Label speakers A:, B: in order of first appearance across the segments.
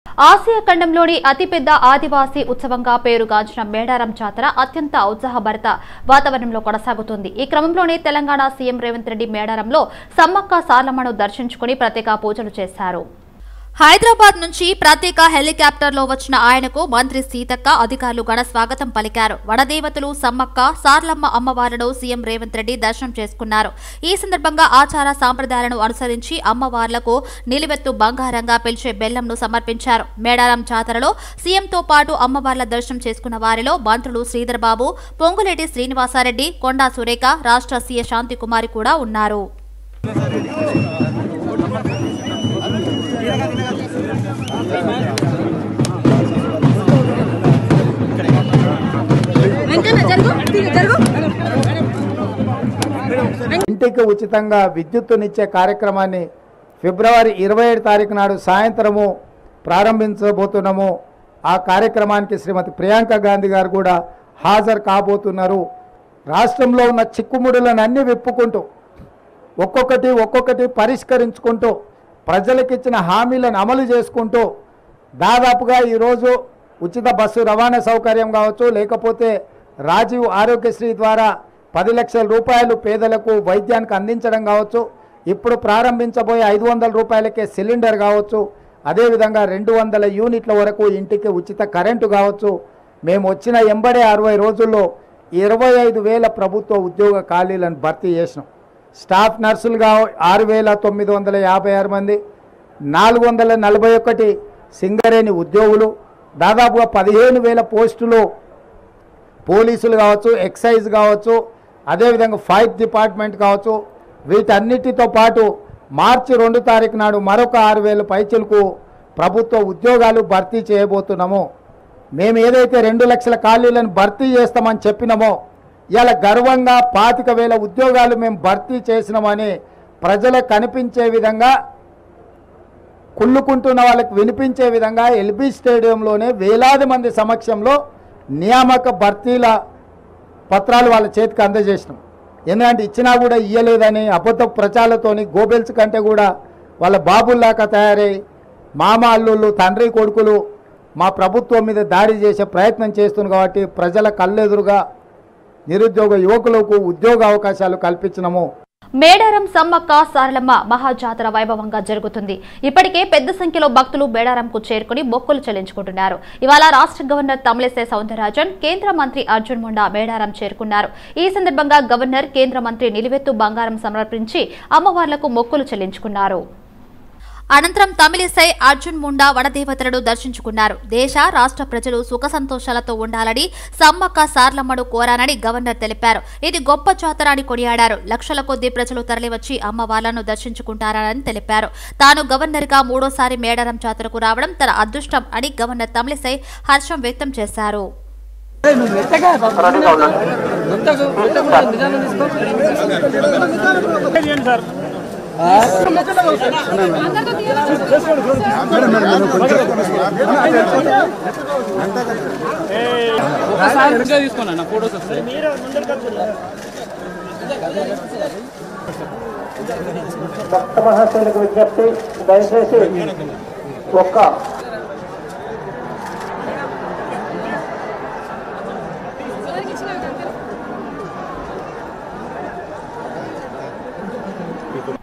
A: Asia ఖండంలోని అతిపెద్ద ఆదివాసీ ఉత్సవంగా పేరుగాంచిన మేడారం జాతర అత్యంత ఉత్సాహభరిత వాతావరణంలో కొనసాగుతుంది. ఈ క్రమంలోనే తెలంగాణ సీఎం రేవంత్ రెడ్డి మేడారంలో సమ్మక్క సారలమ్మను దర్శించుకుని ప్రత్యేక పూజలు చేశారు. హైదరాబాద్ నుంచి ప్రత్యేక హెలికాప్టర్లో వచ్చిన ఆయనకు మంత్రి సీతక్క అధికారులు ఘన స్వాగతం పలికారు. వనదేవతలు సమ్మక్క సారలమ్మ అమ్మవార్లను సీఎం రేవంత్ రెడ్డి దర్శనం చేసుకున్నారు. ఈ సందర్భంగా ఆచార సాంప్రదాయాలను అనుసరించి అమ్మవార్లకు నిలువెత్తు బంగారంగా పిలిచే బెల్లంను సమర్పించారు. మేడారం జాతరలో సీఎంతో పాటు అమ్మవార్ల దర్శనం చేసుకున్న వారిలో మంత్రులు శ్రీధర్ బాబు, పొంగులేటి శ్రీనివాసారెడ్డి, కొండా సురేఖ, రాష్ట్ర సీఎం శాంతికుమారి కూడా ఉన్నారు.
B: ఇంటికి ఉచితంగా విద్యుత్తునిచ్చే కార్యక్రమాన్ని ఫిబ్రవరి 27 తారీఖు నాడు సాయంత్రము ప్రారంభించబోతున్నాము. ఆ కార్యక్రమానికి శ్రీమతి ప్రియాంక గాంధీ గారు కూడా హాజరు కాబోతున్నారు. రాష్ట్రంలో ఉన్న చిక్కుముడులను అన్ని విప్పుకుంటూ ఒక్కొక్కటి పరిష్కరించుకుంటూ ప్రజలకు ఇచ్చిన హామీలను అమలు చేసుకుంటూ దాదాపుగా ఈరోజు ఉచిత బస్సు రవాణా సౌకర్యం కావచ్చు, లేకపోతే రాజీవ్ ఆరోగ్యశ్రీ ద్వారా 10 లక్షల రూపాయలు పేదలకు వైద్యానికి అందించడం కావచ్చు, ఇప్పుడు ప్రారంభించబోయే 500 రూపాయలకే సిలిండర్ కావచ్చు, అదేవిధంగా 200 యూనిట్ల వరకు ఇంటికి ఉచిత కరెంటు కావచ్చు. మేము వచ్చిన 60 రోజుల్లో 25,000 ప్రభుత్వ ఉద్యోగ ఖాళీలను భర్తీ చేసినాం. స్టాఫ్ నర్సులుగా 6,956 మంది, 441 సింగరేణి ఉద్యోగులు, దాదాపుగా 15,000 పోస్టులు పోలీసులు కావచ్చు, ఎక్సైజ్ కావచ్చు, అదేవిధంగా ఫైర్ డిపార్ట్మెంట్ కావచ్చు. వీటన్నిటితో పాటు మార్చి 2 తారీఖు నాడు మరొక 6,000 పైచలకు ప్రభుత్వ ఉద్యోగాలు భర్తీ చేయబోతున్నాము. మేము ఏదైతే 2 లక్షల ఖాళీలను భర్తీ చేస్తామని చెప్పినామో ఇలా గర్వంగా 25,000 ఉద్యోగాలు మేము భర్తీ చేసినామని ప్రజలకు కనిపించే విధంగా, కుళ్ళుకుంటున్న వాళ్ళకి వినిపించే విధంగా ఎల్బీ స్టేడియంలోనే వేలాది మంది సమక్షంలో నియామక భర్తీల పత్రాలు వాళ్ళ చేతికి అందజేసినాం. ఎందుకంటే ఇచ్చినా కూడా ఇయ్యలేదని అబద్ధ ప్రచారాలతోని గోబెల్స్ కంటే కూడా వాళ్ళ బాబుల్లాగా తయారై మామ అల్లుళ్ళు తండ్రి కొడుకులు మా ప్రభుత్వం మీద దాడి చేసే ప్రయత్నం చేస్తున్నారు. కాబట్టి ప్రజల కళ్ళెదురుగా నిరుద్యోగ యువకులకు ఉద్యోగ అవకాశాలు కల్పించినము.
A: మేడారం సమ్మక్క సారలమ్మ మహాజాతర వైభవంగా జరుగుతుంది. ఇప్పటికే పెద్ద సంఖ్యలో భక్తులు మేడారంకు చేరుకుని మొక్కులు చెల్లించుకుంటున్నారు. ఇవాళ రాష్ట్ర గవర్నర్ తమిళిసై సౌందరరాజన్, కేంద్ర మంత్రి అర్జున్ ముండా మేడారం చేరుకున్నారు. ఈ సందర్భంగా గవర్నర్, కేంద్ర మంత్రి నిలువెత్తు బంగారం సమర్పించి అమ్మవార్లకు మొక్కులు చెల్లించుకున్నారు. అనంతరం తమిళిసై, అర్జున్ ముండా వనదేవతలను దర్శించుకున్నారు. దేశ రాష్ట్ర ప్రజలు సుఖ సంతోషాలతో ఉండాలని సమ్మక్క సారలమ్మను కోరానని గవర్నర్ తెలిపారు. ఇది గొప్ప జాతర అని కొనియాడారు. లక్షల కొద్దీ ప్రజలు తరలివచ్చి అమ్మవార్లను దర్శించుకుంటారని తెలిపారు. తాను గవర్నర్ గా 3వ మేడారం జాతరకు రావడం తన అదృష్టం అని గవర్నర్ తమిళిసై హర్షం వ్యక్తం చేశారు.
C: భక్త మహాశయులకు విజ్ఞప్తి, దయచేసి ఒక్క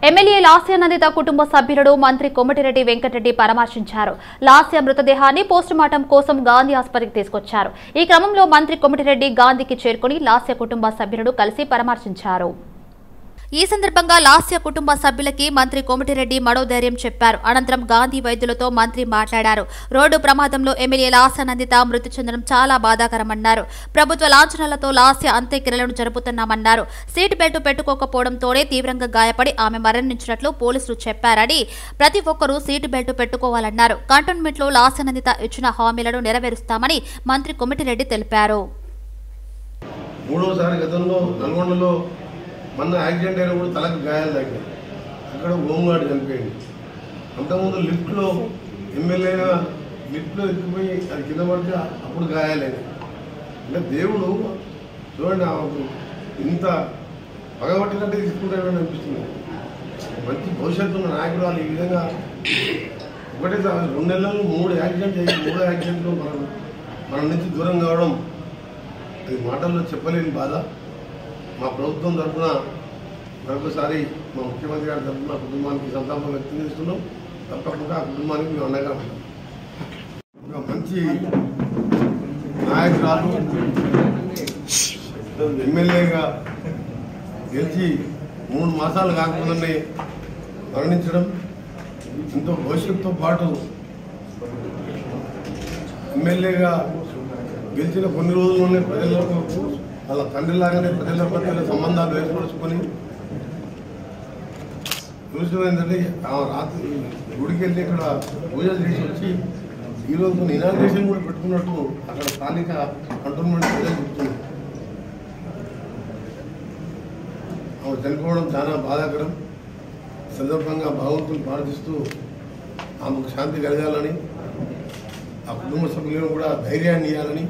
A: ఎమ్మెల్యే లాస్య నందిత కుటుంబ సభ్యులను మంత్రి కోమటిరెడ్డి వెంకటరెడ్డి పరామర్శించారు. లాస్య మృతదేహాన్ని పోస్టుమార్టం కోసం గాంధీ ఆసుపత్రికి తీసుకొచ్చారు. ఈ క్రమంలో మంత్రి కోమటిరెడ్డి గాంధీకి చేరుకుని లాస్య కుటుంబ సభ్యులను కలిసి పరామర్శించారు. ఈ సందర్భంగా లాస్య కుటుంబ సభ్యులకి మంత్రి కోమటిరెడ్డి మనోధైర్యం చెప్పారు. అనంతరం గాంధీ వైద్యులతో మంత్రి మాట్లాడారు. రోడ్డు ప్రమాదంలో ఎమ్మెల్యే లాస్య నందిత మృతి చెందడం చాలా బాధాకరమన్నారు. ప్రభుత్వ లాంఛనాలతో లాస్య అంత్యక్రియలను జరుపుతున్నామన్నారు. సీట్ బెల్ట్ పెట్టుకోకపోవడంతోనే తీవ్రంగా గాయపడి ఆమె మరణించినట్లు పోలీసులు చెప్పారని, ప్రతి ఒక్కరూ సీటు బెల్ట్ పెట్టుకోవాలన్నారు. కంటోన్మెంట్ లో లాస్య నందిత ఇచ్చిన హామీలను నెరవేరుస్తామని మంత్రి కోమటిరెడ్డి తెలిపారు.
D: మొన్న యాక్సిడెంట్ అయినప్పుడు తలకు గాయాలు తగ్గాయి. అక్కడ హోంగార్డ్ చనిపోయింది. అంతకుముందు లిఫ్ట్లో ఎమ్మెల్యేగా లిఫ్ట్లో ఎక్కిపోయి అది కింద పడితే అప్పుడు గాయాలైనవి. అంటే దేవుడు చూడండి, ఇంత పగబట్టినట్టే తీసుకుంటాడని అనిపిస్తుంది. మంచి భవిష్యత్తు ఉన్న నాయకుడు వాళ్ళు ఈ విధంగా ఒకటే 2 నెలల్లో 3 యాక్సిడెంట్ అయ్యి 3 యాక్సిడెంట్లు మన నుంచి దూరం కావడం అది మాటల్లో చెప్పలేని బాధ. మా ప్రభుత్వం తరఫున మరొకసారి మా ముఖ్యమంత్రి గారి తరఫున కుటుంబానికి సంతాపం వ్యక్తం చేస్తున్నాం. తప్పకుండా ఆ కుటుంబానికి మేము అండగా ఉంటాం. ఒక మంచి నాయకురాలు ఎమ్మెల్యేగా గెలిచి 3 మాసాలు కాకముందే మరణించడం, ఎంతో భవిష్యత్తుతో పాటు ఎమ్మెల్యేగా గెలిచిన కొన్ని రోజుల్లోనే ప్రజలకు వాళ్ళ తండ్రిలాగానే ప్రజల మధ్య సంబంధాలు ఏర్పరచుకొని చూసిన ఏంటంటే రాత్రి గుడికి వెళ్ళి ఇక్కడ పూజలు చేసి వచ్చి ఈరోజు ఇనాగ్రేషన్ కూడా పెట్టుకున్నట్టు అక్కడ స్థానిక కంటోన్మెంట్ ప్రజలు చెప్తున్నారు. ఆమె చనిపోవడం చాలా బాధాకరం. సందర్భంగా భగవంతుని ప్రార్థిస్తూ ఆమెకు శాంతి కలగాలని, ఆ కుటుంబ సభ్యులను కూడా ధైర్యాన్ని ఇవ్వాలని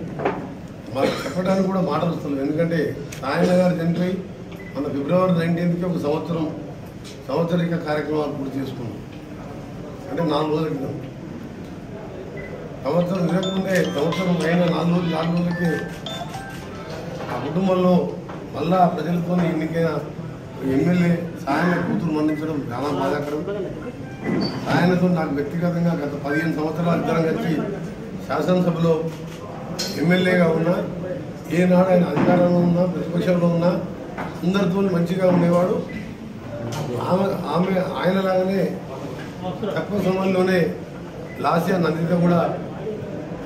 D: మాకు చెప్పడానికి కూడా మాటలు వస్తున్నాయి. ఎందుకంటే సాయన్న గారు చనిపోయి మన ఫిబ్రవరి 19కి ఒక సంవత్సరిక కార్యక్రమాలు పూర్తి చేసుకున్నాం. అంటే 4 రోజుల క్రితం. సంవత్సరం తిరగకుండే సంవత్సరం అయిన 4 రోజులకి ఆ కుటుంబంలో మళ్ళా ప్రజలతో ఎన్నికైన ఎమ్మెల్యే సాయన్న కూతురు మరణించడం చాలా బాధాకరం. సాయన్నతో నాకు వ్యక్తిగతంగా గత 15 సంవత్సరాలు ఇద్దరం కలిసి శాసనసభలో ఎమ్మెల్యేగా ఉన్నా, ఏనాడు ఆయన అధికారంలో ఉన్నా ప్రతిపక్షంలో ఉన్నా అందరితో మంచిగా ఉండేవాడు. ఆయనలాగానే తక్కువ సమయంలోనే లాస్యా నందిత కూడా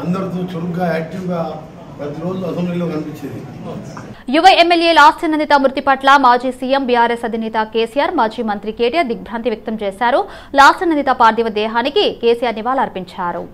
D: అందరితో చురుగ్గా యాక్టివ్గా ప్రతిరోజు అసెంబ్లీలో కనిపించేది.
A: యువ ఎమ్మెల్యే లాస్య నందిత మృతి పట్ల మాజీ సీఎం బీఆర్ఎస్ అధినేత కేసీఆర్, మాజీ మంత్రి కేటీఆర్ దిగ్భ్రాంతి వ్యక్తం చేశారు. లాస్య నందిత పార్థివ దేహానికి కేసీఆర్ నివాళులర్పించారు.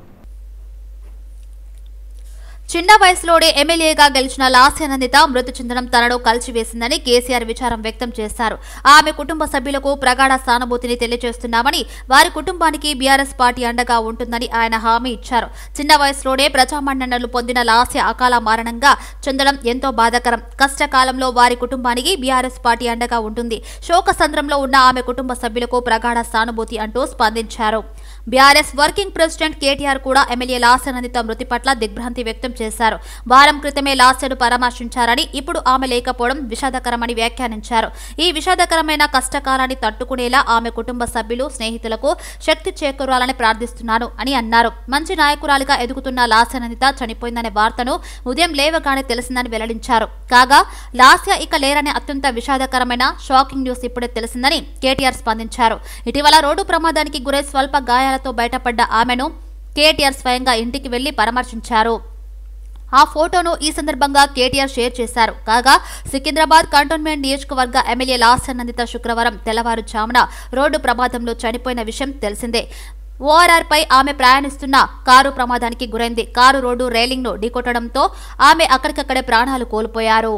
A: చిన్న వయసులోనే ఎమ్మెల్యేగా గెలిచిన లాస్య నందిత మృతి చెందడం తనను కలిసివేసిందని కేసీఆర్ విచారం వ్యక్తం చేశారు. ఆమె కుటుంబ సభ్యులకు ప్రగాఢ సానుభూతిని తెలియజేస్తున్నామని, వారి కుటుంబానికి బీఆర్ఎస్ పార్టీ అండగా ఉంటుందని ఆయన హామీ ఇచ్చారు. చిన్న వయసులోనే ప్రజామన్ననలు పొందిన లాస్య అకాల మరణంగా చెందడం ఎంతో బాధాకరం. కష్టకాలంలో వారి కుటుంబానికి బీఆర్ఎస్ పార్టీ అండగా ఉంటుంది. శోకసంద్రంలో ఉన్న ఆమె కుటుంబ సభ్యులకు ప్రగాఢ సానుభూతి అంటూ స్పందించారు. బీఆర్ఎస్ వర్కింగ్ ప్రెసిడెంట్ కేటీఆర్ కూడా ఎమ్మెల్యే లాస్య నందిత మృతి పట్ల దిగ్భ్రాంతి వ్యక్తం చేశారు. వారం క్రితమే లాస్యను పరామర్శించారని, ఇప్పుడు ఆమె లేకపోవడం విషాదకరమని వ్యాఖ్యానించారు. ఈ విషాదకరమైన కష్టకాలాన్ని తట్టుకునేలా ఆమె కుటుంబ సభ్యులు, స్నేహితులకు శక్తి చేకూరాలని ప్రార్థిస్తున్నాను అని అన్నారు. మంచి నాయకురాలిగా ఎదుగుతున్న లాస్య నందిత చనిపోయిందనే వార్తను ఉదయం లేవగానే తెలిసిందని వెల్లడించారు. కాగా లాస్య ఇక లేరనే అత్యంత విషాదకరమైన షాకింగ్ న్యూస్ ఇప్పుడే తెలిసిందని కేటీఆర్ స్పందించారు. ఇటీవల రోడ్డు ప్రమాదానికి గురై స్వల్ప గాయాలతో బయటపడ్డ ఆమెను కేటీఆర్ స్వయంగా ఇంటికి వెళ్లి పరామర్శించారు. ఆ ఫోటోను ఈ సందర్భంగా కేటీఆర్ షేర్ చేశారు. కాగా సికింద్రాబాద్ కంటోన్మెంట్ నియోజకవర్గ ఎమ్మెల్యే లాస్య నందిత శుక్రవారం తెల్లవారుజామున రోడ్డు ప్రమాదంలో చనిపోయిన విషయం తెలిసిందే. ఓఆర్ఆర్ పై ఆమె ప్రయాణిస్తున్న కారు ప్రమాదానికి గురైంది. కారు రోడ్డు రైలింగ్ ను ఢీకొట్టడంతో ఆమె అక్కడికక్కడే ప్రాణాలు కోల్పోయారు.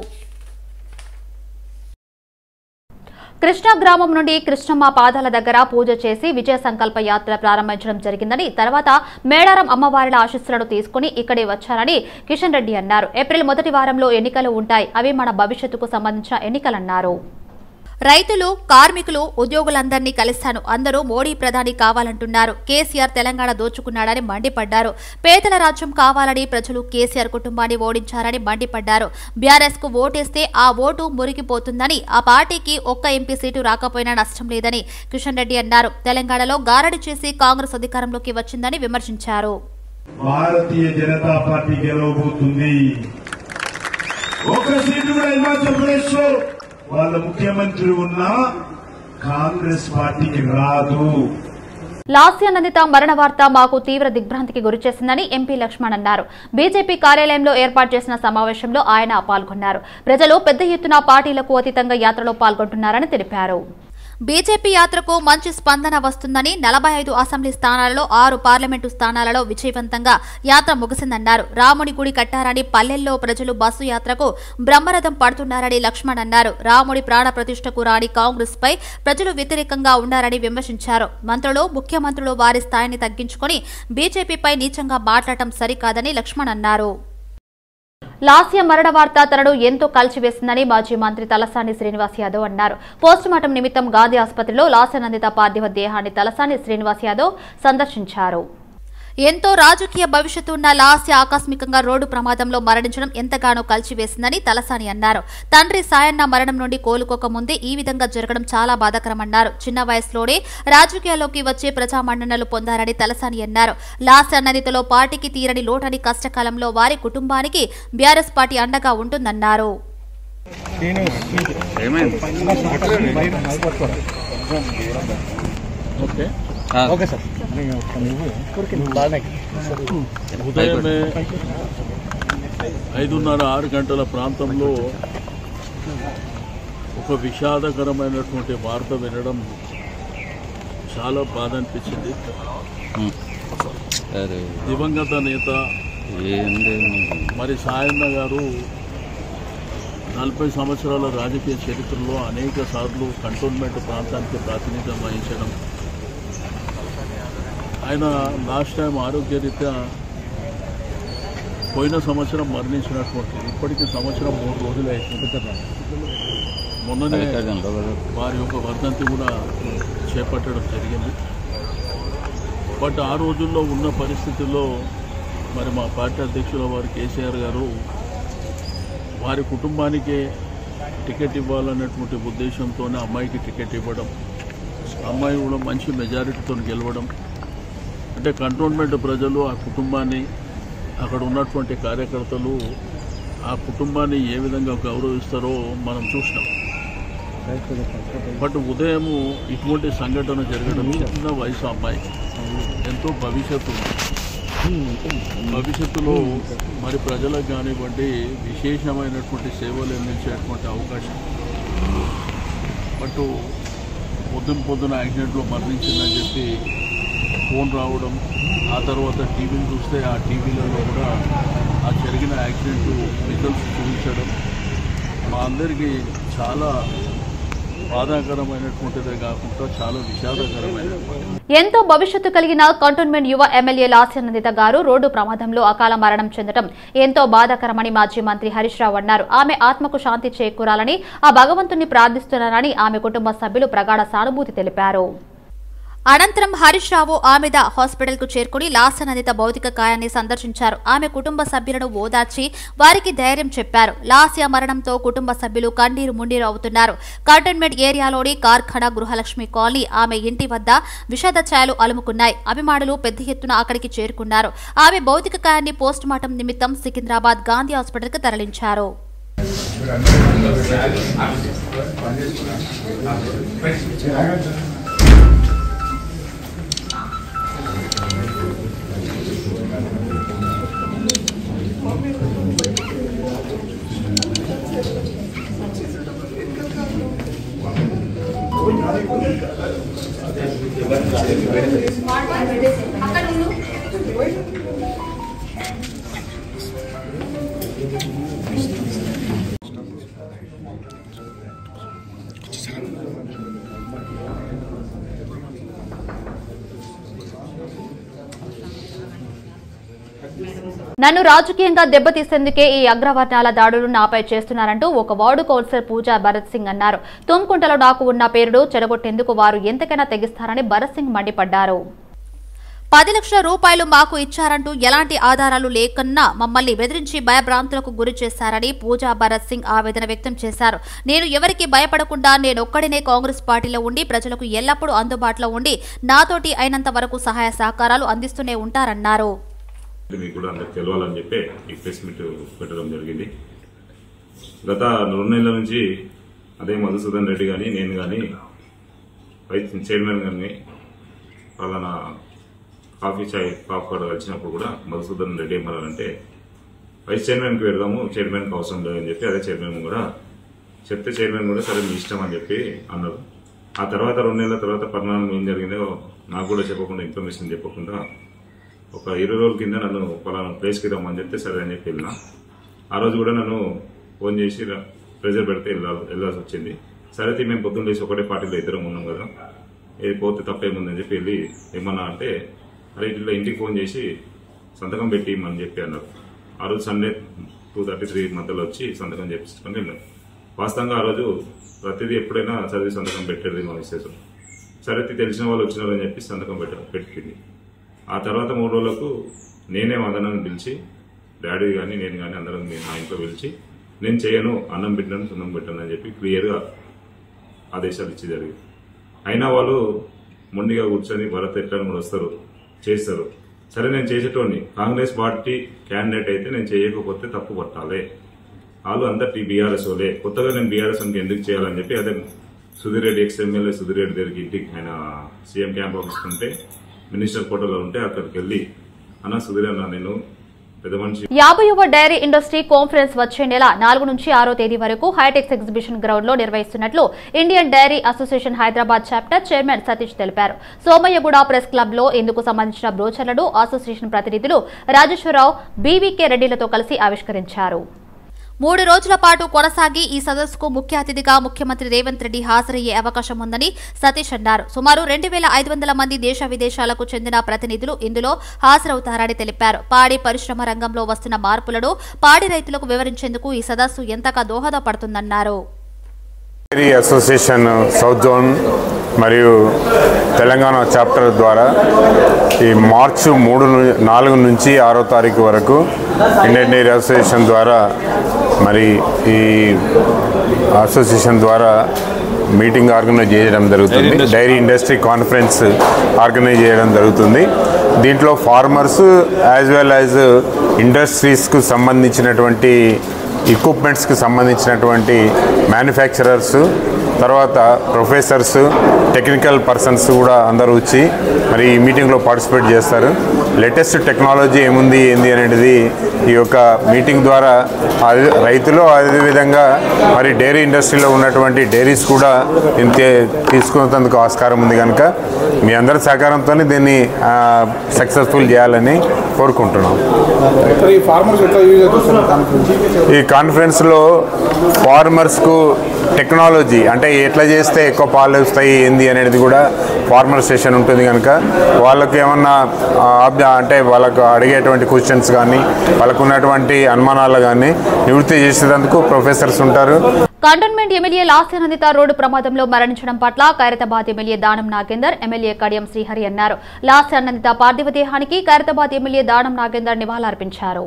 A: కృష్ణా గ్రామం నుండి కృష్ణమ్మ పాదాల దగ్గర పూజ చేసి విజయ సంకల్ప యాత్ర ప్రారంభించడం జరిగిందని, తర్వాత మేడారం అమ్మవారిల ఆశీస్సులను తీసుకుని ఇక్కడే వచ్చారని కిషన్ రెడ్డి అన్నారు. ఏప్రిల్ మొదటి వారంలో ఎన్నికలు ఉంటాయి, అవి మన భవిష్యత్తుకు సంబంధించిన ఎన్నికలన్నారు. రైతులు, కార్మికులు, ఉద్యోగులందరినీ కలిశాను. అందరూ మోడీ ప్రధాని కావాలంటున్నారు. కేసీఆర్ తెలంగాణ దోచుకున్నాడని మండిపడ్డారు. పేదల రాజ్యం కావాలని ప్రజలు కేసీఆర్ కుటుంబాన్ని ఓడించారని మండిపడ్డారు. బీఆర్ఎస్ కు ఓటేస్తే ఆ ఓటు మురిగిపోతుందని, ఆ పార్టీకి ఒక్క ఎంపీ సీటు రాకపోయినా నష్టం లేదని కిషన్ రెడ్డి అన్నారు. తెలంగాణలో గారడి చేసి కాంగ్రెస్ అధికారంలోకి వచ్చిందని విమర్శించారు.
E: భారతీయ జనతా పార్టీ గెలవబోతుంది. ఒక సీటు కూడా హిమాచల్ ప్రదేశ్ లో వాళ్ళ ముఖ్యమంత్రి ఉన్న కాంగ్రెస్ పార్టీకి రాదు.
A: లాస్య నందిత మరణ వార్త మాకు తీవ్ర దిగ్భ్రాంతికి గురిచేసిందని ఎంపీ లక్ష్మణ్ అన్నారు. బీజేపీ కార్యాలయంలో ఏర్పాటు చేసిన సమావేశంలో ఆయన పాల్గొన్నారు. ప్రజలు పెద్ద ఎత్తున పార్టీలకు అతీతంగా యాత్రలో పాల్గొంటున్నారని తెలిపారు. బీజేపీ యాత్రకు మంచి స్పందన వస్తుందని, 45 అసెంబ్లీ స్థానాలలో 6 పార్లమెంటు స్థానాలలో విజయవంతంగా యాత్ర ముగిసిందన్నారు. రాముడి గుడి కట్టారని పల్లెల్లో ప్రజలు బస్సు యాత్రకు బ్రహ్మరథం పడుతున్నారని లక్ష్మణ్ అన్నారు. రాముడి ప్రాణ ప్రతిష్టకు రాని కాంగ్రెస్ పై ప్రజలు వ్యతిరేకంగా ఉన్నారని విమర్శించారు. మంత్రులు, ముఖ్యమంత్రులు వారి స్థాయిని తగ్గించుకుని బీజేపీపై నీచంగా మాట్లాడటం సరికాదని లక్ష్మణ్ అన్నారు. లాస్య మరణ వార్త తనను ఎంతో కలిచివేసిందని మాజీ మంత్రి తలసాని శ్రీనివాస్ యాదవ్ అన్నారు. పోస్టుమార్టం నిమిత్తం గాంధీ ఆసుపత్రిలో లాస్య నందిత పార్థివ దేహాన్ని తలసాని శ్రీనివాస్ యాదవ్ సందర్శించారు. ఎంతో రాజకీయ భవిష్యత్తు ఉన్న లాస్య ఆకస్మికంగా రోడ్డు ప్రమాదంలో మరణించడం ఎంతగానో కలిచివేసిందని తలసాని అన్నారు. తండ్రి సాయన్న మరణం నుండి కోలుకోకముందే ఈ విధంగా జరగడం చాలా బాధాకరమన్నారు. చిన్న వయసులోనే రాజకీయాల్లోకి వచ్చే ప్రజామన్ననలు పొందారని తలసాని అన్నారు. లాస్య నందితలో పార్టీకి తీరని లోటని కష్టకాలంలో వారి కుటుంబానికి బీఆర్ఎస్ పార్టీ అండగా ఉంటుందన్నారు.
F: ఉదయమే 5:30-6 గంటల ప్రాంతంలో ఒక విషాదకరమైనటువంటి వార్త వినడం చాలా బాధ అనిపించింది. దివంగత నేత మరి సాయన్న గారు 40 సంవత్సరాల రాజకీయ చరిత్రలో అనేక సార్లు కంటోన్మెంట్ ప్రాంతానికి ప్రాతినిధ్యం వహించడం, ఆయన లాస్ట్ టైం ఆరోగ్యరీత్యా పోయిన సంవత్సరం మరణించినటువంటి ఇప్పటికీ సంవత్సరం 3 రోజులు అవుతుంది. మొన్ననే వారి యొక్క వర్ధంతి కూడా చేపట్టడం జరిగింది. బట్ ఆ రోజుల్లో ఉన్న పరిస్థితుల్లో మరి మా పార్టీ అధ్యక్షుల వారు కేసీఆర్ గారు వారి కుటుంబానికే టికెట్ ఇవ్వాలనేటువంటి ఉద్దేశంతోనే అమ్మాయికి టికెట్ ఇవ్వడం, అమ్మాయి కూడా మంచి మెజారిటీతో గెలవడం, అంటే కంటోన్మెంట్ ప్రజలు ఆ కుటుంబాన్ని, అక్కడ ఉన్నటువంటి కార్యకర్తలు ఆ కుటుంబాన్ని ఏ విధంగా గౌరవిస్తారో మనం చూసినాం. బట్ ఉదయం ఇటువంటి సంఘటన జరగడం, చిన్న వయసు అమ్మాయి, ఎంతో భవిష్యత్తు భవిష్యత్తులో మరి ప్రజలకు కానివ్వండి విశేషమైనటువంటి సేవలు అందించేటువంటి అవకాశం. బట్ పొద్దున యాక్సిడెంట్లో మరణించిందని చెప్పి ఫోన్ రావడం, ఆ తర్వాత టీవీని చూస్తే ఆ టీవీలలో కూడా ఆ జరిగిన యాక్సిడెంట్ రిజల్ట్స్ చూపించడం మా అందరికీ చాలా బాధాకరమైనటువంటిదే కాకుండా చాలా విషాదకరమైనటువంటి.
A: ఎంతో భవిష్యత్తు కలిగిన కంటోన్మెంట్ యువ ఎమ్మెల్యే లాస్య నందిత గారు రోడ్డు ప్రమాదంలో అకాల మరణం చెందడం ఎంతో బాధాకరమని మాజీ మంత్రి హరీష్ రావు అన్నారు. ఆమె ఆత్మకు శాంతి చేకూరాలని ఆ భగవంతుని ప్రార్థిస్తున్నారని ఆమె కుటుంబ సభ్యులు ప్రగాఢ సానుభూతి తెలిపారు. అనంతరం హరీష్ రావు ఆమెద హాస్పిటల్ కు చేరుకుని లాస్య నందిత భౌతిక కాయాన్ని సందర్శించారు. ఆమె కుటుంబ సభ్యులను ఓదార్చి వారికి ధైర్యం చెప్పారు. లాస్య మరణంతో కుటుంబ సభ్యులు కన్నీరు మున్నీరు అవుతున్నారు. కంటోన్మెంట్ ఏరియాలోని కార్ఖానా గృహలక్ష్మి కాలనీ ఆమె ఇంటి వద్ద విషాద ఛాయలు అలుముకున్నాయి. అభిమానులు పెద్ద ఎత్తున అక్కడికి చేరుకున్నారు. ఆమె భౌతిక కాయాన్ని పోస్టుమార్టం నిమిత్తం సికింద్రాబాద్ గాంధీ హాస్పిటల్ కు తరలించారు. నన్ను రాజకీయంగా దెబ్బతీసేందుకే ఈ అగ్రవర్ణాల దాడులు నాపై చేస్తున్నారంటూ ఒక వార్డు కౌన్సిలర్ పూజా భరత్ సింగ్ అన్నారు. తుమ్కుంటలో నాకు ఉన్న పేరును చెడగొట్టేందుకు వారు ఎంతకైనా తెగిస్తారని భరత్ సింగ్ మండిపడ్డారు. 10 లక్షల రూపాయలు మాకు ఇచ్చారంటూ ఎలాంటి ఆధారాలు లేకున్నా మమ్మల్ని బెదిరించి భయభ్రాంతులకు గురి చేశారని పూజా భరత్ సింగ్ ఆవేదన వ్యక్తం చేశారు. నేను ఎవరికి భయపడకుండా నేనొక్కడినే కాంగ్రెస్ పార్టీలో ఉండి ప్రజలకు ఎల్లప్పుడూ అందుబాటులో ఉండి నాతోటి అయినంత వరకు సహాయ సహకారాలు అందిస్తూనే ఉంటారన్నారు.
G: మీకు కూడా అందరికి తెలవాలని చెప్పి ఈ ప్రెస్ మీట్ పెట్టడం జరిగింది. గత 2 నెలల నుంచి అదే మధుసూదన్ రెడ్డి కానీ నేను కానీ వైస్ చైర్మన్ గారిని పలానా కాఫీ చాయ్ కాఫీ కలిసినప్పుడు కూడా మధుసూదన్ రెడ్డి ఏమన్నారంటే వైస్ చైర్మన్కి పెడదాము, చైర్మన్కి అవసరం లేదని చెప్పి అదే చైర్మన్ కూడా చెప్తే చైర్మన్ కూడా సరే మీ ఇష్టం అని చెప్పి అన్నారు. ఆ తర్వాత 2 నెలల తర్వాత పరిణామం ఏం జరిగిందో నాకు కూడా చెప్పకుండా, ఇన్ఫర్మేషన్ చెప్పకుండా ఒక 20 రోజుల కింద నన్ను పలానా ప్లేస్కి రమ్మని చెప్తే సరే అని చెప్పి వెళ్ళినా. ఆ రోజు కూడా నన్ను ఫోన్ చేసి ప్రెజర్ పెడితే వెళ్ళాల్సి వచ్చింది. సరే మేము పొద్దున్న లేసి ఒకటే పార్టీలో ఇద్దరం ఉన్నాం కదా, ఏది పోతే తప్పేముందని చెప్పి వెళ్ళి ఏమన్నా అంటే అరే ఇట్లా ఇంటికి ఫోన్ చేసి సంతకం పెట్టి ఇమ్మని చెప్పి అన్నారు. ఆ రోజు సండే 2:33 మధ్యలో వచ్చి సంతకం చేపించుకొని వెళ్ళాను. వాస్తవంగా ఆ రోజు ప్రతిదీ ఎప్పుడైనా చదివి సంతకం పెట్టేది మా విశేషం. సరే తెలిసిన వాళ్ళు వచ్చినారని చెప్పి సంతకం పెట్టింది. ఆ తర్వాత 3 రోజులకు నేనే మదనాన్ని పిలిచి డాడీ కానీ నేను కానీ అందరం నా ఇంట్లో పిలిచి నేను చేయను, అన్నం పెట్టాను సున్నం పెట్టాను అని చెప్పి క్లియర్గా ఆదేశాలు ఇచ్చి జరిగింది. అయినా వాళ్ళు మొండిగా కూర్చొని భరత్ ఎట్లా కూడా వస్తారు చేస్తారు. సరే నేను చేసేటోడిని, కాంగ్రెస్ పార్టీ క్యాండిడేట్ అయితే నేను చేయకపోతే తప్పు పట్టాలి, వాళ్ళు అంతా బీఆర్ఎస్ వాళ్ళే, కొత్తగా నేను బీఆర్ఎస్ అని ఎందుకు చేయాలని చెప్పి అదే సుధీర్ రెడ్డి ఎక్స్ఎమ్మెల్యే సుధీర్ రెడ్డి దగ్గరికి ఇంటికి ఆయన సీఎం క్యాంప్ ఆఫీస్ ఉంటే మినిస్టర్ ఫోటోలో ఉంటే అక్కడికి వెళ్ళి అన్న సుధీర్ అన్న నేను పెద్ద మనిషి
A: 50వ డైరీ ఇండస్ట్రీ కాన్ఫరెన్స్ వచ్చే నెల 4 నుంచి 6వ తేదీ వరకు హైటెక్స్ ఎగ్జిబిషన్ గ్రౌండ్ లో నిర్వహిస్తున్నట్లు Indian dairy association Hyderabad chapter chairman Satish తెలిపారు. సోమయ్యగూడ ప్రెస్ క్లబ్ లో ఇందుకు సంబంధించిన బ్రోచర్లను అసోసియేషన్ ప్రతినిధులు రాజేశ్వరరావు, బీవీకే రెడ్డిలతో కలిసి ఆవిష్కరించారు. 3 రోజుల పాటు కొనసాగి ఈ సదస్సుకు ముఖ్య అతిథిగా ముఖ్యమంత్రి రేవంత్ రెడ్డి హాజరయ్యే అవకాశం ఉందని సతీష్ అన్నారు. సుమారు 2500 మంది దేశ విదేశాలకు చెందిన ప్రతినిధులు ఇందులో హాజరవుతారని తెలిపారు. పాడి పరిశ్రమ రంగంలో వస్తున్న మార్పులను పాడి రైతులకు వివరించేందుకు ఈ సదస్సు ఎంతగా దోహదపడుతుందన్నారు.
H: డైరీ అసోసియేషన్ సౌత్ జోన్ మరియు తెలంగాణ చాప్టర్ ద్వారా ఈ మార్చి 4 నుంచి 6వ తారీఖు వరకు ఇండియన్ డైరీ అసోసియేషన్ ద్వారా మరి ఈ అసోసియేషన్ ద్వారా మీటింగ్ ఆర్గనైజ్ చేయడం జరుగుతుంది. డైరీ ఇండస్ట్రీ కాన్ఫరెన్స్ ఆర్గనైజ్ చేయడం జరుగుతుంది. దీంట్లో ఫార్మర్స్ యాజ్ వెల్ యాజ్ ఇండస్ట్రీస్కు సంబంధించినటువంటి ఎక్విప్మెంట్స్కి సంబంధించినటువంటి మ్యానుఫ్యాక్చరర్స్, తర్వాత ప్రొఫెసర్స్, టెక్నికల్ పర్సన్స్ కూడా అందరూ వచ్చి మరి ఈ మీటింగ్లో పార్టిసిపేట్ చేస్తారు. లేటెస్ట్ టెక్నాలజీ ఏముంది ఏంది అనేది ఈ యొక్క మీటింగ్ ద్వారా రైతులు, అదేవిధంగా మరి డైరీ ఇండస్ట్రీలో ఉన్నటువంటి డైరీస్ కూడా తీసుకునేందుకు ఆస్కారం ఉంది కనుక మీ అందరి సహకారంతో దీన్ని సక్సెస్ఫుల్ చేయాలని కోరుకుంటున్నాం. ఈ కాన్ఫరెన్స్లో ఫార్మర్స్కు టెక్నాలజీ అంటే ఎట్లా చేస్తే ఎక్కువ పాలు వస్తాయి ఏంది అనేది కూడా ఫార్మర్ సెషన్ ఉంటుంది కనుక వాళ్ళకి ఏమన్నా అంటే వాళ్ళకు అడిగేటువంటి క్వశ్చన్స్ కానీ వాళ్ళకు ఉన్నటువంటి అనుమానాలు కానీ నివృత్తి చేసేందుకు ప్రొఫెసర్స్ ఉంటారు.
A: కంటోన్మెంట్ ఎమ్మెల్యే లాస్యానందిత రోడ్డు ప్రమాదంలో మరణించడం పట్ల ఖైరతాబాద్ ఎమ్మెల్యే దానం నాగేందర్, ఎమ్మెల్యే కడియం శ్రీహరి అన్నారు. లాస్యానందిత పార్థివ దేహానికి ఖైరతాబాద్ ఎమ్మెల్యే దానం నాగేందర్ నివాళులర్పించారు.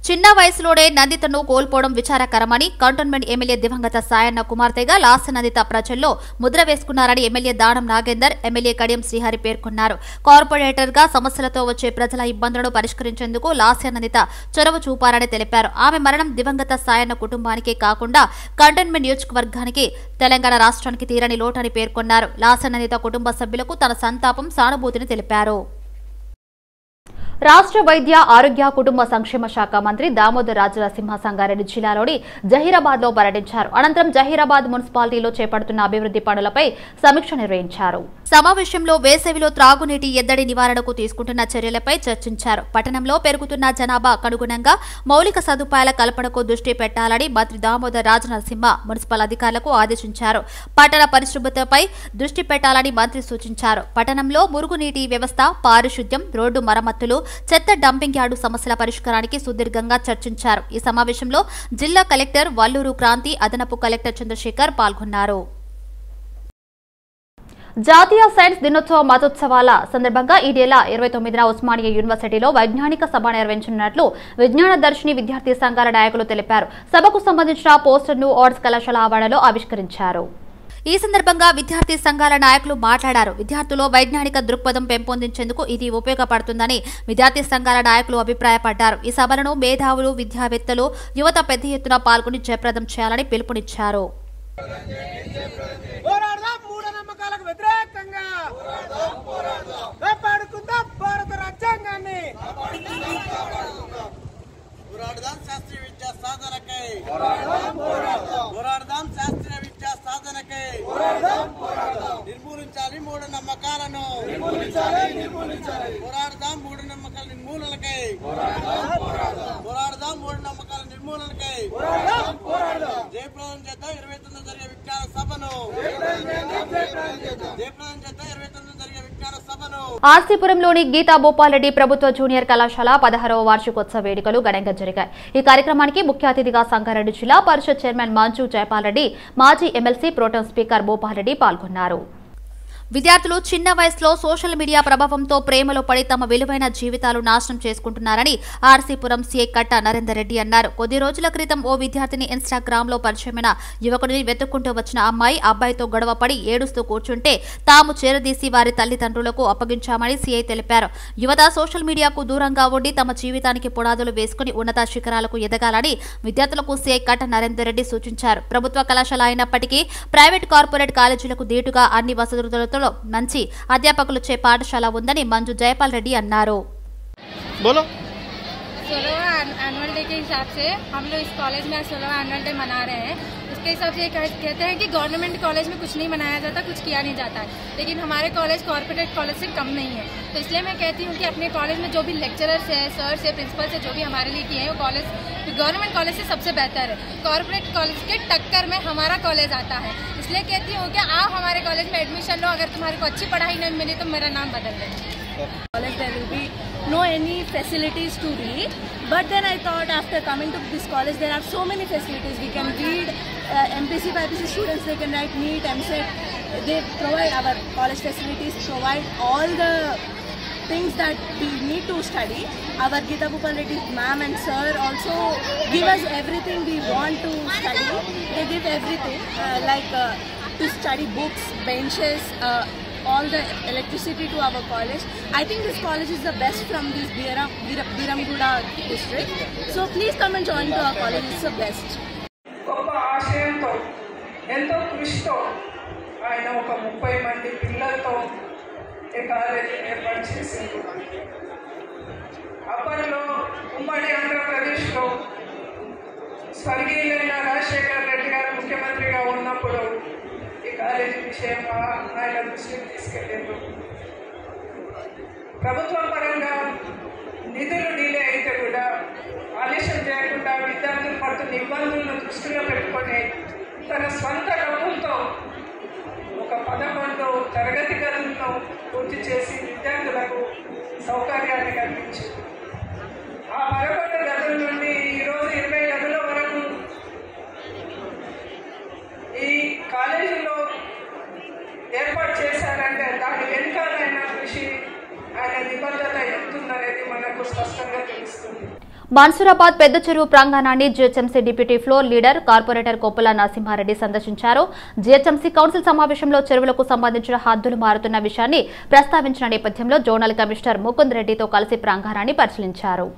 A: చిన్న వయసులోనే నందితను కోల్పోవడం విచారకరమని కంటోన్మెంట్ ఎమ్మెల్యే దివంగత సాయన్న కుమార్తెగా లాస్యనందిత ప్రజల్లో ముద్ర వేసుకున్నారని ఎమ్మెల్యే దానం నాగేందర్, ఎమ్మెల్యే కడియం శ్రీహరి పేర్కొన్నారు. కార్పొరేటర్గా సమస్యలతో వచ్చే ప్రజల ఇబ్బందులను పరిష్కరించేందుకు లాస్యనందిత చొరవ చూపారని తెలిపారు. ఆమె మరణం దివంగత సాయన్న కుటుంబానికే కాకుండా కంటోన్మెంట్ నియోజకవర్గానికి, తెలంగాణ రాష్ట్రానికి తీరని లోటని పేర్కొన్నారు. లాస్యనందిత కుటుంబ సభ్యులకు తన సంతాపం, సానుభూతిని తెలిపారు. రాష్ట్ర వైద్య ఆరోగ్య కుటుంబ సంక్షేమ శాఖ మంత్రి దామోదర్ రాజనరసింహ సంగారెడ్డి జిల్లాలోని జహీరాబాద్ లో పర్యటించారు. అనంతరం జహీరాబాద్ మున్సిపాలిటీలో చేపడుతున్న అభివృద్ధి పనులపై సమీక్ష నిర్వహించారు. సమావేశంలో వేసవిలో త్రాగునీటి ఎద్దడి నివారణకు తీసుకుంటున్న చర్యలపై చర్చించారు. పట్టణంలో పెరుగుతున్న జనాభాకు అనుగుణంగా మౌలిక సదుపాయాల కల్పనకు దృష్టి పెట్టాలని మంత్రి దామోదర్ రాజనరసింహ మున్సిపల్ అధికారులకు ఆదేశించారు. పట్టణ పరిశుభ్రతపై దృష్టి పెట్టాలని మంత్రి సూచించారు. పట్టణంలో మురుగునీటి వ్యవస్థ, పారిశుద్ధ్యం, రోడ్డు మరమ్మతులు, చెత్త డంపింగ్ యార్డు సమస్యల పరిష్కారానికి సుదీర్ఘంగా చర్చించారు. ఈ సమావేశంలో జిల్లా కలెక్టర్ వల్లూరు క్రాంతి, అదనపు కలెక్టర్ చంద్రశేఖర్ పాల్గొన్నారు. జాతీయ సైన్స్ దినోత్సవ మతోత్సవాల సందర్భంగా ఈ నెల 29న ఉస్మానియా యూనివర్సిటీలో వైజ్ఞానిక సభ నిర్వహించనున్నట్లు విజ్ఞాన దర్శిని విద్యార్థి సంఘాల నాయకులు తెలిపారు. సభకు సంబంధించిన పోస్టర్ను ఆర్ట్స్ కళాశాల ఆవరణలో ఆవిష్కరించారు. ఈ సందర్భంగా విద్యార్థి సంఘాల నాయకులు మాట్లాడారు. విద్యార్థుల్లో వైజ్ఞానిక దృక్పథం పెంపొందించేందుకు ఇది ఉపయోగపడుతుందని విద్యార్థి సంఘాల నాయకులు అభిప్రాయపడ్డారు. ఈ సభలను మేధావులు, విద్యావేత్తలు, యువత పెద్ద ఎత్తున పాల్గొని జయప్రదం చేయాలని పిలుపునిచ్చారు.
I: నిర్మూలించాలి మూఢనమ్మకాలను, పోరాడదాం మూఢనమ్మకాల నిర్మూలనకై, పోరాడదాం మూఢనమ్మకాల నిర్మూలనకై, జయప్రదం చేద్దాం 29 జరిగే విజ్ఞాన సభను, జయప్రదం చేద్దాం 29 జరిగే విజ్ఞాన సభను.
A: ఆర్సీపురంలోని గీతా భూపాల్రెడ్డి ప్రభుత్వ జూనియర్ కళాశాల 16వ వార్షికోత్సవ వేడుకలు ఘనంగా జరిగాయి. ఈ కార్యక్రమానికి ముఖ్య అతిథిగా సంగారెడ్డి జిల్లా పరిషత్ చైర్మన్ మంజు జయపాల్ రెడ్డి, మాజీ ఎమ్మెల్సీ ప్రోటెం స్పీకర్ భూపాల్రెడ్డి పాల్గొన్నారు. విద్యార్థులు చిన్న వయసులో సోషల్ మీడియా ప్రభావంతో ప్రేమలో పడి తమ విలువైన జీవితాలు నాశనం చేసుకుంటున్నారని ఆర్సీపురం సీఐ కట్ట నరేందర్ రెడ్డి అన్నారు. కొద్ది రోజుల క్రితం ఓ విద్యార్థిని ఇన్స్టాగ్రామ్ లో పరిచయమైన యువకుడిని వెతుక్కుంటూ వచ్చిన అమ్మాయి అబ్బాయితో గొడవ పడి ఏడుస్తూ కూర్చుంటే తాము చేరదీసి వారి తల్లిదండ్రులకు అప్పగించామని సీఐ తెలిపారు. యువత సోషల్ మీడియాకు దూరంగా ఉండి తమ జీవితానికి పునాదులు వేసుకుని ఉన్నత శిఖరాలకు ఎదగాలని విద్యార్థులకు సీఐ కట్ట నరేందర్ రెడ్డి సూచించారు. ప్రభుత్వ కళాశాల అయినప్పటికీ ప్రైవేట్ కార్పొరేట్ కాలేజీలకు దీటుగా అన్ని వసతులతో మంచి అధ్యాపకులచే పాఠశాల ఉందని మంజు జయపాల్ రెడ్డి అన్నారు.
J: 16वां एनुअल डे के हिसाब से हम लोग इस कॉलेज में 16वां एनुअल डे मना रहे हैं. इसके हिसाब से कहते हैं कि गवर्नमेंट कॉलेज में कुछ नहीं मनाया जाता, कुछ किया नहीं जाता है, लेकिन हमारे कॉलेज कॉर्पोरेट कॉलेज से कम नहीं है. तो इसलिए मैं कहती हूँ कि अपने कॉलेज में जो भी लेक्चरर्स है, सर्स है, प्रिंसिपल से जो भी हमारे लिए किए हैं वो कॉलेज गवर्नमेंट कॉलेज से सबसे बेहतर है. कॉर्पोरेट कॉलेज के टक्कर में हमारा कॉलेज आता है. इसलिए कहती हूँ कि आप हमारे कॉलेज में एडमिशन लो. अगर तुम्हारे को अच्छी पढ़ाई नहीं मिली तो मेरा नाम बदल देना. College there will be no any facilities to read, but then I thought after coming to this college there are so many facilities. We can read MPC, BPC students, they can write NEET, MCET. They provide, our college facilities provide all the things that we need to study. Our Gita Bhupalreddy ma'am and sir also give us everything we want to study. They give everything to study books, benches, all the electricity to our college. I think this college is the best from this Biramguda district. So please come and join to our college. It's the best.
K: గొప్ప ఆశయంతో ఎంతో కృషితో ఆయన ఒక 30 మంది పిల్లలతో ఈ college ఏర్పాటు చేసింది. అప్పట్లో ఉమ్మడి ఆంధ్రప్రదేశ్లో స్వర్గీయులైన రాజశేఖర్ రెడ్డి గారు ముఖ్యమంత్రిగా ఉన్నప్పుడు ఈ కాలేజీ విషయం ఆయన దృష్టికి తీసుకెళ్ళారు. ప్రభుత్వం పరంగా నిధులు డిలే అయితే కూడా ఆలస్యం చేయకుండా విద్యార్థులు పడుతున్న ఇబ్బందులను దృష్టిలో పెట్టుకొని తన స్వంత డబ్బులతో ఒక 11 తరగతి గదులను పూర్తి చేసి విద్యార్థులకు సౌకర్యాన్ని కల్పించింది. ఆ 11 గదుల నుండి ఈరోజు 20 గదుల వరకు ఈ కాలేజీలో ఏర్పాటు చేశారంటే దాని వెనుకాలైన కృషి, ఆయన నిబద్ధత ఎంతుందనేది మనకు స్పష్టంగా తెలుస్తుంది.
A: మన్సూరాబాద్ పెద్ద చెరువు ప్రాంగణాన్ని GHMC deputy floor leader corporator Koppula Narasimha Reddy సందర్శించారు. జీహెచ్ఎంసీ కౌన్సిల్ సమావేశంలో చెరువులకు సంబంధించిన హద్దులు మారుతున్న విషయాన్ని ప్రస్తావించిన నేపథ్యంలో జోనల్ కమిషనర్ ముకుంద్ రెడ్డితో కలిసి ప్రాంగణాన్ని పరిశీలించారు.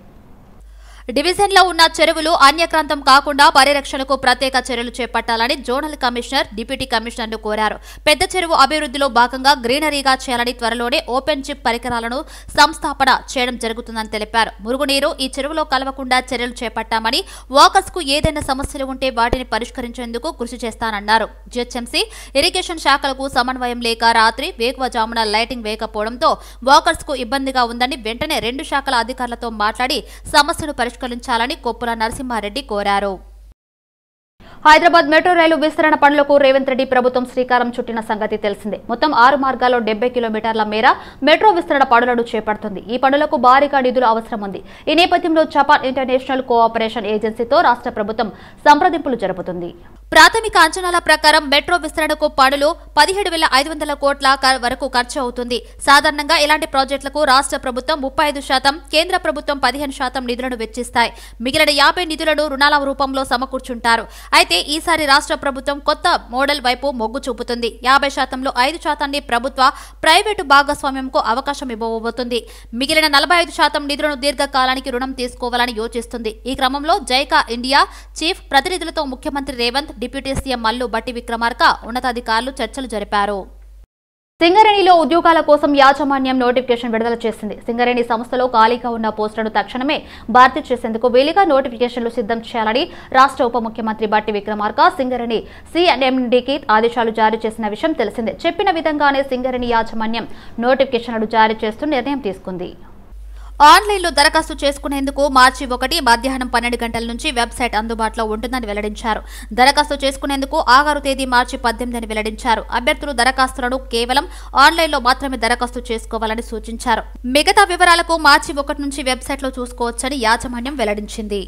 A: డివిజన్లో ఉన్న చెరువులు అన్యక్రాంతం కాకుండా పరిరక్షణకు ప్రత్యేక చర్యలు చేపట్టాలని జోనల్ కమిషనర్, డిప్యూటీ కమిషనర్ను కోరారు. పెద్ద చెరువు అభివృద్ధిలో భాగంగా గ్రీనరీగా చేయాలని త్వరలోనే ఓపెన్ చిప్ పరికరాలను సంస్థాపన చేయడం జరుగుతుందని తెలిపారు. మురుగునీరు ఈ చెరువులో కలవకుండా చర్యలు చేపట్టామని, వాకర్స్ కు ఏదైనా సమస్యలు ఉంటే వాటిని పరిష్కరించేందుకు కృషి చేస్తానన్నారు. జీహెచ్ఎంసీ ఇరిగేషన్ శాఖలకు సమన్వయం లేక రాత్రి వేకువజామున లైటింగ్ వేయకపోవడంతో వాకర్స్ కు ఇబ్బందిగా ఉందని వెంటనే 2 శాఖల అధికారులతో మాట్లాడి సమస్యను పరిష్కరించాలని కొప్పుల నరసింహారెడ్డి కోరారు. హైదరాబాద్ మెట్రో రైలు విస్తరణ పనులకు రేవంత్ రెడ్డి ప్రభుత్వం శ్రీకారం చుట్టిన సంగతి తెలిసిందే. మొత్తం 6 మార్గాల్లో 70 కిలోమీటర్ల మేర మెట్రో విస్తరణ పనులను చేపడుతుంది. ఈ పనులకు భారీగా నిధులు అవసరం ఉంది. ఈ నేపథ్యంలో జపాన్ ఇంటర్నేషనల్ కోఆపరేషన్ ఏజెన్సీతో రాష్ట్ర ప్రభుత్వం సంప్రదింపులు జరుపుతుంది. ప్రాథమిక అంచనాల ప్రకారం మెట్రో విస్తరణకు పనులు 17,500 కోట్ల వరకు ఖర్చు అవుతుంది. సాధారణంగా ఇలాంటి ప్రాజెక్టులకు రాష్ట్ర ప్రభుత్వం 35%, కేంద్ర ప్రభుత్వం 15% నిధులను వెచ్చిస్తాయి. మిగిలిన 50 నిధులను రుణాల రూపంలో సమకూర్చుంటారు. అయితే ఈసారి రాష్ట్ర ప్రభుత్వం కొత్త మోడల్ వైపు మొగ్గు చూపుతుంది. 50%లో 5% ప్రభుత్వ, ప్రైవేటు భాగస్వామ్యంకు అవకాశం ఇవ్వబోతుంది. మిగిలిన 45% నిధులను దీర్ఘకాలానికి రుణం తీసుకోవాలని యోచిస్తుంది. ఈ క్రమంలో జైకా ఇండియా చీఫ్ ప్రతినిధులతో ముఖ్యమంత్రి రేవంత్, డిప్యూటీ సీఎం మల్లు భట్టి విక్రమార్క ఉన్నతాధికారులు చర్చలు జరిపారు. సింగరేణిలో ఉద్యోగాల కోసం యాజమాన్యం నోటిఫికేషన్ విడుదల చేసింది. సింగరేణి సంస్థలో ఖాళీగా ఉన్న పోస్టులను తక్షణమే భర్తీ చేసేందుకు వీలుగా నోటిఫికేషన్లు సిద్ధం చేయాలని రాష్ట్ర ఉప ముఖ్యమంత్రి భట్టి విక్రమార్క సింగరేణి సిఎండీకి ఆదేశాలు జారీ చేసిన విషయం తెలిసిందే. చెప్పిన విధంగానే సింగరేణి యాజమాన్యం నోటిఫికేషన్లు జారీ చేస్తూ నిర్ణయం తీసుకుంది. ఆన్లైన్లో దరఖాస్తు చేసుకునేందుకు మార్చి 1 మధ్యాహ్నం 12 గంటల నుంచి వెబ్సైట్ అందుబాటులో ఉంటుందని వెల్లడించారు. దరఖాస్తు చేసుకునేందుకు ఆఖరు తేదీ మార్చి 18 అని వెల్లడించారు. అభ్యర్థులు దరఖాస్తులను కేవలం ఆన్లైన్లో మాత్రమే దరఖాస్తు చేసుకోవాలని సూచించారు. మిగతా వివరాలకు మార్చి 1 నుంచి వెబ్సైట్లో చూసుకోవచ్చని యాజమాన్యం వెల్లడించింది.